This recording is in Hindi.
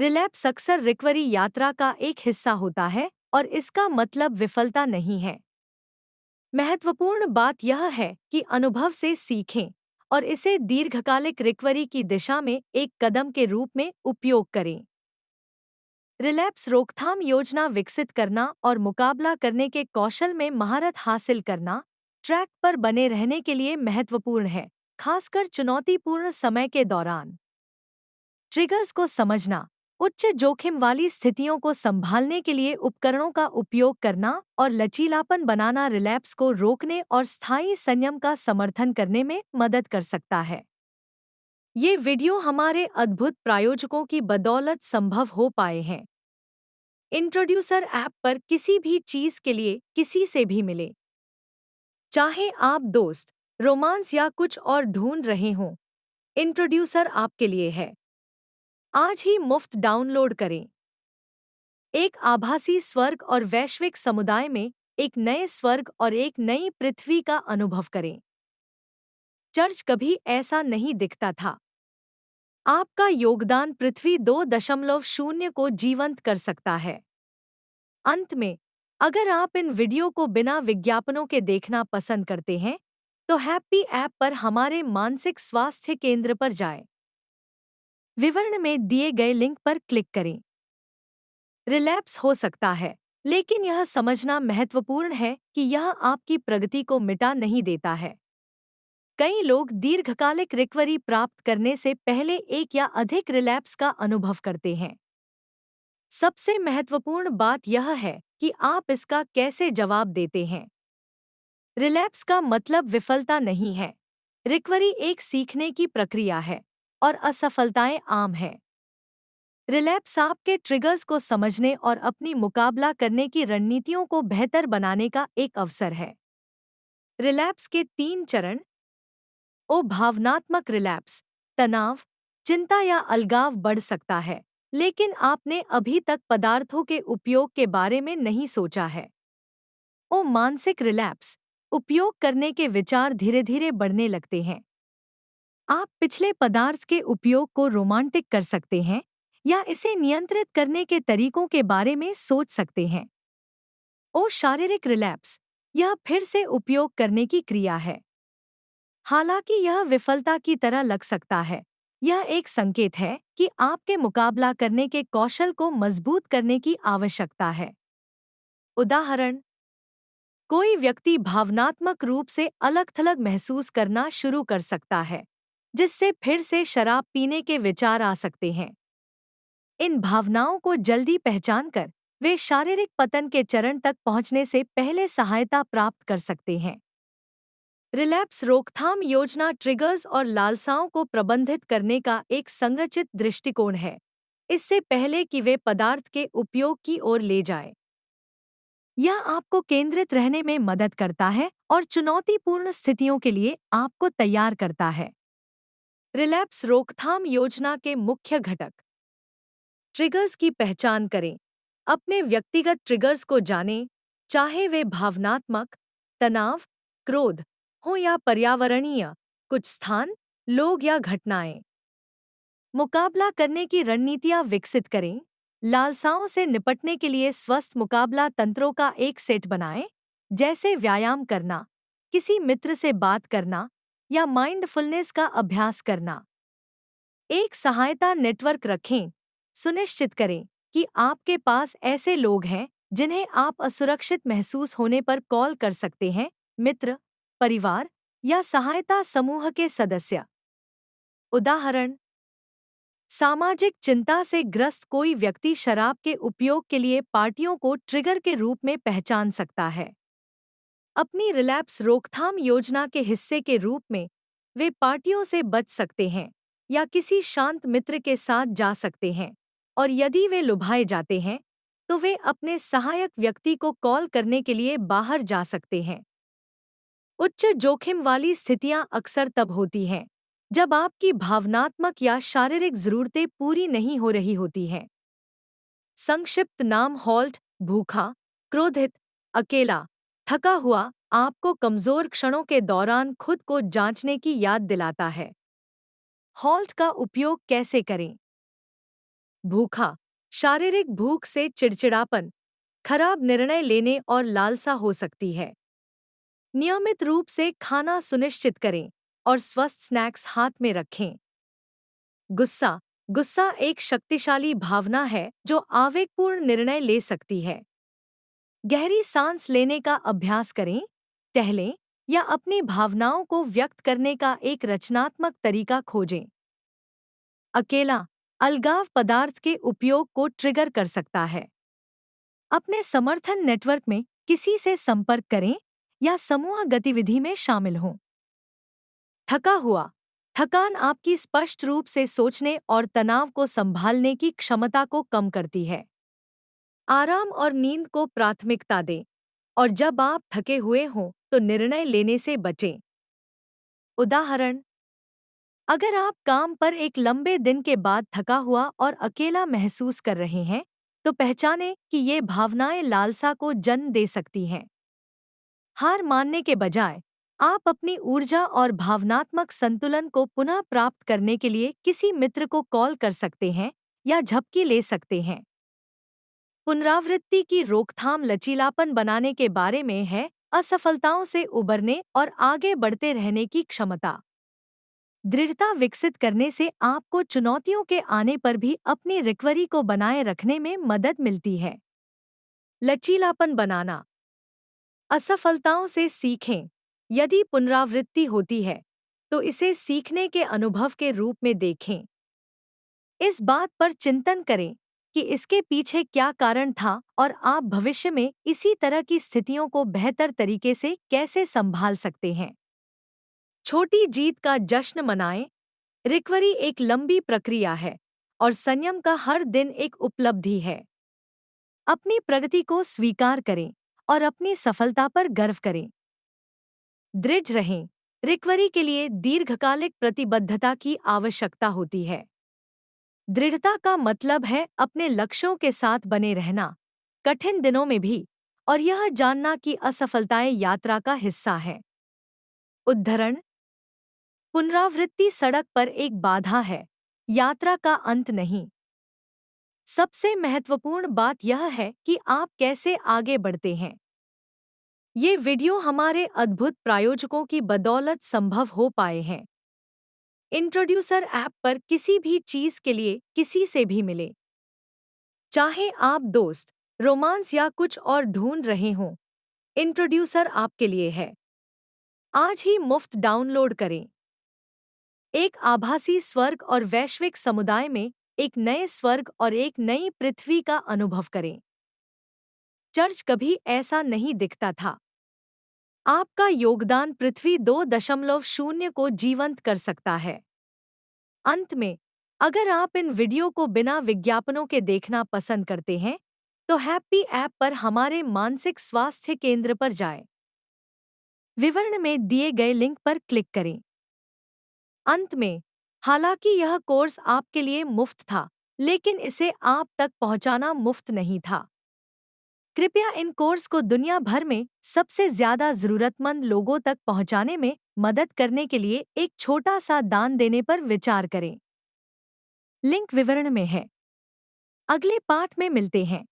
रिलैप्स अक्सर रिकवरी यात्रा का एक हिस्सा होता है और इसका मतलब विफलता नहीं है। महत्वपूर्ण बात यह है कि अनुभव से सीखें और इसे दीर्घकालिक रिकवरी की दिशा में एक कदम के रूप में उपयोग करें। रिलैप्स रोकथाम योजना विकसित करना और मुकाबला करने के कौशल में महारत हासिल करना ट्रैक पर बने रहने के लिए महत्वपूर्ण है, खासकर चुनौतीपूर्ण समय के दौरान। ट्रिगर्स को समझना, उच्च जोखिम वाली स्थितियों को संभालने के लिए उपकरणों का उपयोग करना और लचीलापन बनाना रिलैप्स को रोकने और स्थायी संयम का समर्थन करने में मदद कर सकता है। ये वीडियो हमारे अद्भुत प्रायोजकों की बदौलत संभव हो पाए हैं। इंट्रोड्यूसर ऐप पर किसी भी चीज के लिए किसी से भी मिले, चाहे आप दोस्त, रोमांस या कुछ और ढूंढ रहे हों, इंट्रोड्यूसर आपके लिए है। आज ही मुफ्त डाउनलोड करें। एक आभासी स्वर्ग और वैश्विक समुदाय में एक नए स्वर्ग और एक नई पृथ्वी का अनुभव करें। चर्च कभी ऐसा नहीं दिखता था। आपका योगदान पृथ्वी 2.0 को जीवंत कर सकता है। अंत में, अगर आप इन वीडियो को बिना विज्ञापनों के देखना पसंद करते हैं, तो हैप्पी ऐप पर हमारे मानसिक स्वास्थ्य केंद्र पर जाएं। विवरण में दिए गए लिंक पर क्लिक करें। रिलैप्स हो सकता है, लेकिन यह समझना महत्वपूर्ण है कि यह आपकी प्रगति को मिटा नहीं देता है। कई लोग दीर्घकालिक रिकवरी प्राप्त करने से पहले एक या अधिक रिलैप्स का अनुभव करते हैं। सबसे महत्वपूर्ण बात यह है कि आप इसका कैसे जवाब देते हैं। रिलैप्स का मतलब विफलता नहीं है। रिकवरी एक सीखने की प्रक्रिया है और असफलताएं आम हैं। रिलैप्स आपके ट्रिगर्स को समझने और अपनी मुकाबला करने की रणनीतियों को बेहतर बनाने का एक अवसर है। रिलैप्स के 3 चरण। भावनात्मक रिलैप्स, तनाव, चिंता या अलगाव बढ़ सकता है, लेकिन आपने अभी तक पदार्थों के उपयोग के बारे में नहीं सोचा है। मानसिक रिलैप्स, उपयोग करने के विचार धीरे धीरे बढ़ने लगते हैं। आप पिछले पदार्थ के उपयोग को रोमांटिक कर सकते हैं या इसे नियंत्रित करने के तरीकों के बारे में सोच सकते हैं। शारीरिक रिलैप्स, यह फिर से उपयोग करने की क्रिया है। हालांकि यह विफलता की तरह लग सकता है, यह एक संकेत है कि आपके मुकाबला करने के कौशल को मजबूत करने की आवश्यकता है। उदाहरण, कोई व्यक्ति भावनात्मक रूप से अलग-थलग महसूस करना शुरू कर सकता है, जिससे फिर से शराब पीने के विचार आ सकते हैं। इन भावनाओं को जल्दी पहचानकर वे शारीरिक पतन के चरण तक पहुंचने से पहले सहायता प्राप्त कर सकते हैं। रिलैप्स रोकथाम योजना ट्रिगर्स और लालसाओं को प्रबंधित करने का एक संरचित दृष्टिकोण है, इससे पहले कि वे पदार्थ के उपयोग की ओर ले जाएं। यह आपको केंद्रित रहने में मदद करता है और चुनौतीपूर्ण स्थितियों के लिए आपको तैयार करता है। रिलैप्स रोकथाम योजना के मुख्य घटक। ट्रिगर्स की पहचान करें। अपने व्यक्तिगत ट्रिगर्स को जानें, चाहे वे भावनात्मक, तनाव, क्रोध हो या पर्यावरणीय, कुछ स्थान, लोग या घटनाएं। मुकाबला करने की रणनीतियां विकसित करें। लालसाओं से निपटने के लिए स्वस्थ मुकाबला तंत्रों का एक सेट बनाएं, जैसे व्यायाम करना, किसी मित्र से बात करना या माइंडफुलनेस का अभ्यास करना। एक सहायता नेटवर्क रखें। सुनिश्चित करें कि आपके पास ऐसे लोग हैं जिन्हें आप असुरक्षित महसूस होने पर कॉल कर सकते हैं, मित्र, परिवार या सहायता समूह के सदस्य। उदाहरण, सामाजिक चिंता से ग्रस्त कोई व्यक्ति शराब के उपयोग के लिए पार्टियों को ट्रिगर के रूप में पहचान सकता है। अपनी रिलैप्स रोकथाम योजना के हिस्से के रूप में वे पार्टियों से बच सकते हैं या किसी शांत मित्र के साथ जा सकते हैं, और यदि वे लुभाए जाते हैं तो वे अपने सहायक व्यक्ति को कॉल करने के लिए बाहर जा सकते हैं। उच्च जोखिम वाली स्थितियां अक्सर तब होती हैं जब आपकी भावनात्मक या शारीरिक जरूरतें पूरी नहीं हो रही होती हैं। संक्षिप्त नाम हॉल्ट, भूखा, क्रोधित, अकेला, थका हुआ आपको कमजोर क्षणों के दौरान खुद को जांचने की याद दिलाता है। हॉल्ट का उपयोग कैसे करें? भूखा, शारीरिक भूख से चिड़चिड़ापन, खराब निर्णय लेने और लालसा हो सकती है। नियमित रूप से खाना सुनिश्चित करें और स्वस्थ स्नैक्स हाथ में रखें। गुस्सा, गुस्सा एक शक्तिशाली भावना है जो आवेगपूर्ण निर्णय ले सकती है। गहरी सांस लेने का अभ्यास करें, टहलें या अपनी भावनाओं को व्यक्त करने का एक रचनात्मक तरीका खोजें। अकेला, अलगाव पदार्थ के उपयोग को ट्रिगर कर सकता है। अपने समर्थन नेटवर्क में किसी से संपर्क करें या समूह गतिविधि में शामिल हों। थका हुआ, थकान आपकी स्पष्ट रूप से सोचने और तनाव को संभालने की क्षमता को कम करती है। आराम और नींद को प्राथमिकता दें और जब आप थके हुए हों तो निर्णय लेने से बचें। उदाहरण, अगर आप काम पर एक लंबे दिन के बाद थका हुआ और अकेला महसूस कर रहे हैं, तो पहचानें कि ये भावनाएं लालसा को जन्म दे सकती हैं। हार मानने के बजाय आप अपनी ऊर्जा और भावनात्मक संतुलन को पुनः प्राप्त करने के लिए किसी मित्र को कॉल कर सकते हैं या झपकी ले सकते हैं। पुनरावृत्ति की रोकथाम लचीलापन बनाने के बारे में है, असफलताओं से उबरने और आगे बढ़ते रहने की क्षमता। दृढ़ता विकसित करने से आपको चुनौतियों के आने पर भी अपनी रिकवरी को बनाए रखने में मदद मिलती है। लचीलापन बनाना, असफलताओं से सीखें। यदि पुनरावृत्ति होती है, तो इसे सीखने के अनुभव के रूप में देखें। इस बात पर चिंतन करें कि इसके पीछे क्या कारण था और आप भविष्य में इसी तरह की स्थितियों को बेहतर तरीके से कैसे संभाल सकते हैं। छोटी जीत का जश्न मनाएं। रिकवरी एक लंबी प्रक्रिया है और संयम का हर दिन एक उपलब्धि है। अपनी प्रगति को स्वीकार करें और अपनी सफलता पर गर्व करें। दृढ़ रहें। रिकवरी के लिए दीर्घकालिक प्रतिबद्धता की आवश्यकता होती है। दृढ़ता का मतलब है अपने लक्ष्यों के साथ बने रहना, कठिन दिनों में भी, और यह जानना कि असफलताएं यात्रा का हिस्सा है। उद्धरण, पुनरावृत्ति सड़क पर एक बाधा है, यात्रा का अंत नहीं। सबसे महत्वपूर्ण बात यह है कि आप कैसे आगे बढ़ते हैं। ये वीडियो हमारे अद्भुत प्रायोजकों की बदौलत संभव हो पाए हैं। इंट्रोड्यूसर ऐप पर किसी भी चीज के लिए किसी से भी मिले। चाहे आप दोस्त, रोमांस या कुछ और ढूंढ रहे हों, इंट्रोड्यूसर आपके लिए है। आज ही मुफ्त डाउनलोड करें। एक आभासी स्वर्ग और वैश्विक समुदाय में एक नए स्वर्ग और एक नई पृथ्वी का अनुभव करें। चर्च कभी ऐसा नहीं दिखता था। आपका योगदान पृथ्वी 2.0 को जीवंत कर सकता है। अंत में, अगर आप इन वीडियो को बिना विज्ञापनों के देखना पसंद करते हैं, तो हैप्पी ऐप पर हमारे मानसिक स्वास्थ्य केंद्र पर जाएं। विवरण में दिए गए लिंक पर क्लिक करें। अंत में, हालांकि यह कोर्स आपके लिए मुफ्त था, लेकिन इसे आप तक पहुंचाना मुफ्त नहीं था। कृपया इन कोर्स को दुनिया भर में सबसे ज्यादा जरूरतमंद लोगों तक पहुंचाने में मदद करने के लिए एक छोटा सा दान देने पर विचार करें। लिंक विवरण में है। अगले पाठ में मिलते हैं।